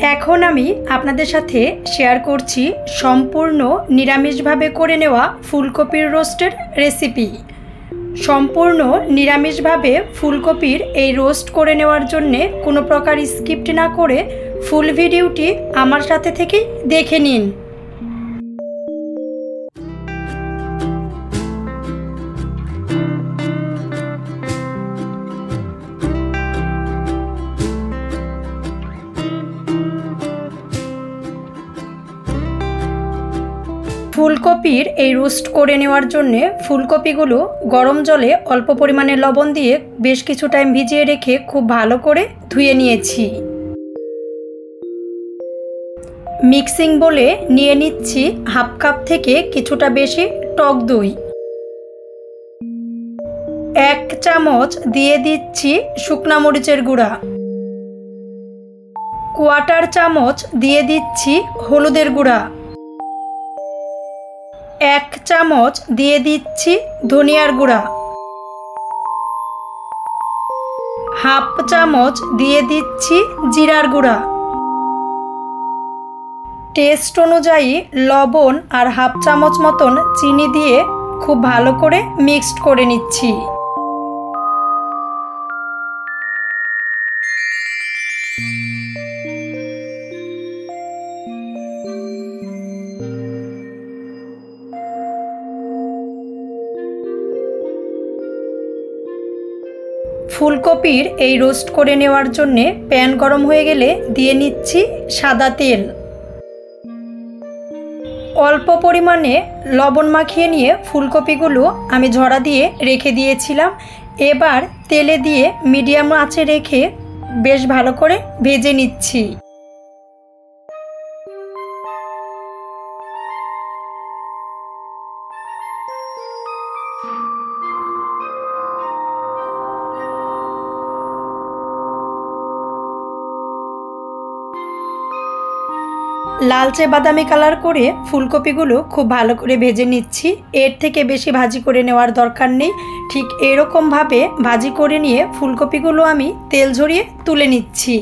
এখন আমি আপনাদের সাথে শেয়ার করছি সম্পূর্ণ নিরামিষভাবে করে নেওয়া ফুলকপির রোস্টের রেসিপি। সম্পূর্ণ নিরামিষভাবে ফুলকপির এই রোস্ট করে নেওয়ার জন্যে কোনো প্রকার স্কিপ্ট না করে ফুল ভিডিওটি আমার সাথে থেকেই দেখে নিন। ফুলকপির এই রোস্ট করে নেওয়ার জন্য ফুলকপিগুলো গরম জলে অল্প পরিমাণে লবণ দিয়ে বেশ কিছু টাইম ভিজিয়ে রেখে খুব ভালো করে ধুয়ে নিয়েছি। মিক্সিং বলে নিয়ে নিচ্ছি হাফ কাপ থেকে কিছুটা বেশি টক দই। 1 চামচ দিয়ে দিচ্ছি শুকনা মরিচের গুঁড়া। 1/4 চামচ দিয়ে দিচ্ছি হলুদের গুঁড়া। 1 চামচ দিয়ে দিচ্ছি ধনিয়ার গুঁড়া। হাফ চামচ দিয়ে দিচ্ছি জিরার গুঁড়া। টেস্ট অনুযায়ী লবণ আর হাফ চামচ মতন চিনি দিয়ে খুব ভালো করে মিক্সড করে নিচ্ছি। ফুলকপির এই রোস্ট করে নেওয়ার জন্যে প্যান গরম হয়ে গেলে দিয়ে নিচ্ছি সাদা তেল। অল্প পরিমাণে লবণ মাখিয়ে নিয়ে ফুলকপিগুলো আমি ঝরা দিয়ে রেখে দিয়েছিলাম। এবার তেলে দিয়ে মিডিয়াম আঁচে রেখে বেশ ভালো করে ভেজে নিচ্ছি। লালচে বাদামি কালার করে ফুলকপিগুলো খুব ভালো করে ভেজে নিচ্ছি। এর থেকে বেশি ভাজি করে নেওয়ার দরকার নেই। ঠিক এরকমভাবে ভাজি করে নিয়ে ফুলকপিগুলো আমি তেল ঝরিয়ে তুলে নিচ্ছি।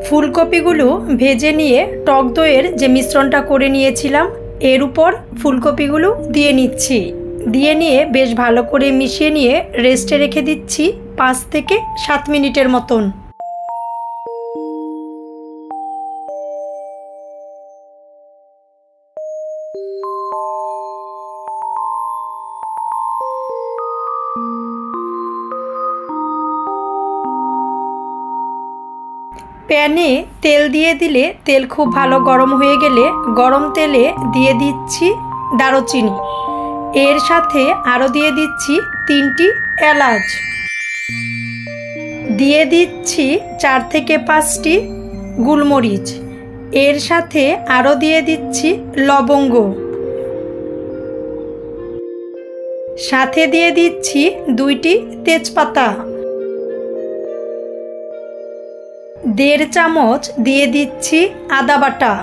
ফুলকপিগুলো ভেজে নিয়ে টক দইয়ের যে মিশ্রণটা করে নিয়েছিলাম এর উপর ফুলকপিগুলো দিয়ে নিচ্ছি। দিয়ে নিয়ে বেশ ভালো করে মিশিয়ে নিয়ে রেস্টে রেখে দিচ্ছি 5 থেকে 7 মিনিটের মতন। প্যানে তেল দিয়ে দিলে তেল খুব ভালো গরম হয়ে গেলে গরম তেলে দিয়ে দিচ্ছি দারুচিনি। এর সাথে আরও দিয়ে দিচ্ছি 3টি এলাচ। দিয়ে দিচ্ছি 4 থেকে 5টি গোলমরিচ। এর সাথে আরও দিয়ে দিচ্ছি লবঙ্গ। সাথে দিয়ে দিচ্ছি 2টি তেজপাতা। 1.5 চামচ দিয়ে দিচ্ছি আদা বাটা।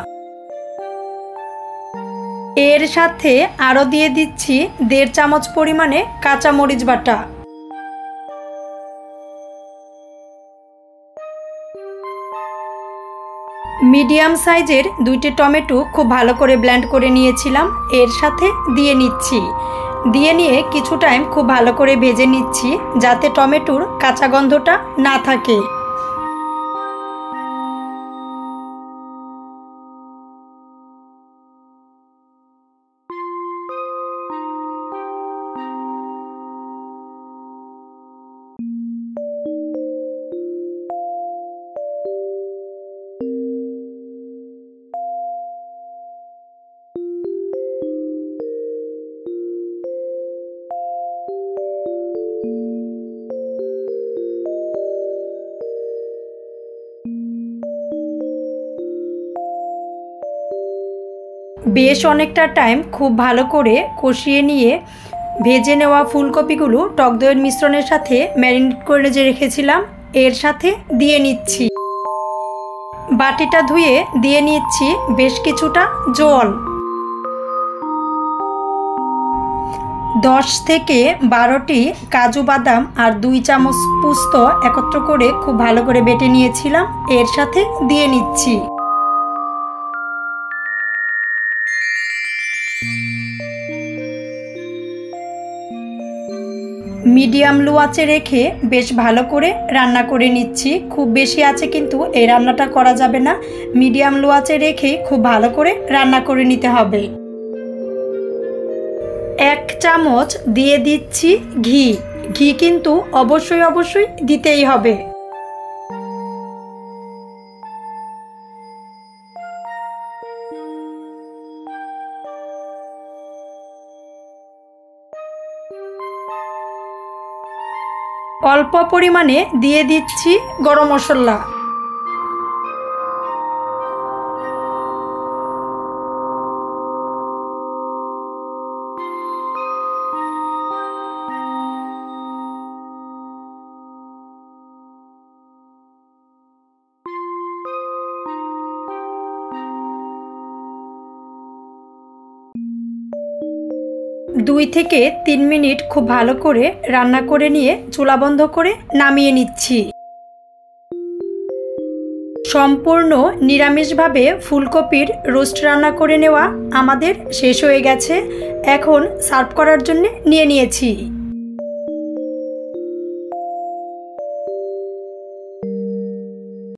এর সাথে আরও দিয়ে দিচ্ছি 1.5 চামচ পরিমাণে কাঁচামরিচ বাটা। মিডিয়াম সাইজের 2টি টমেটো খুব ভালো করে ব্লেন্ড করে নিয়েছিলাম, এর সাথে দিয়ে নিচ্ছি। দিয়ে নিয়ে কিছু টাইম খুব ভালো করে ভেজে নিচ্ছি যাতে টমেটোর কাঁচা গন্ধটা না থাকে। বেশ অনেকটা টাইম খুব ভালো করে কষিয়ে নিয়ে ভেজে নেওয়া ফুলকপিগুলো টক দইয়ের মিশ্রণের সাথে ম্যারিনেট করে যে রেখেছিলাম এর সাথে দিয়ে নিচ্ছি। বাটিটা ধুয়ে দিয়ে নিচ্ছি বেশ কিছুটা জল। 10 থেকে 12টি কাজু বাদাম আর 2 চামচ পোস্ত একত্র করে খুব ভালো করে বেটে নিয়েছিলাম, এর সাথে দিয়ে নিচ্ছি। মিডিয়াম লো আঁচে রেখে বেশ ভালো করে রান্না করে নিচ্ছি। খুব বেশি আঁচে কিন্তু এই রান্নাটা করা যাবে না, মিডিয়াম লো আঁচে রেখে খুব ভালো করে রান্না করে নিতে হবে। 1 চামচ দিয়ে দিচ্ছি ঘি। ঘি কিন্তু অবশ্যই দিতেই হবে। অল্প পরিমাণে দিয়ে দিচ্ছি গরম মশলা। দুই থেকে 3 মিনিট খুব ভালো করে রান্না করে নিয়ে চুলা বন্ধ করে নামিয়ে নিচ্ছি। সম্পূর্ণ নিরামিষভাবে ফুলকপির রোস্ট রান্না করে নেওয়া আমাদের শেষ হয়ে গেছে। এখন সার্ভ করার জন্য নিয়ে নিয়েছি।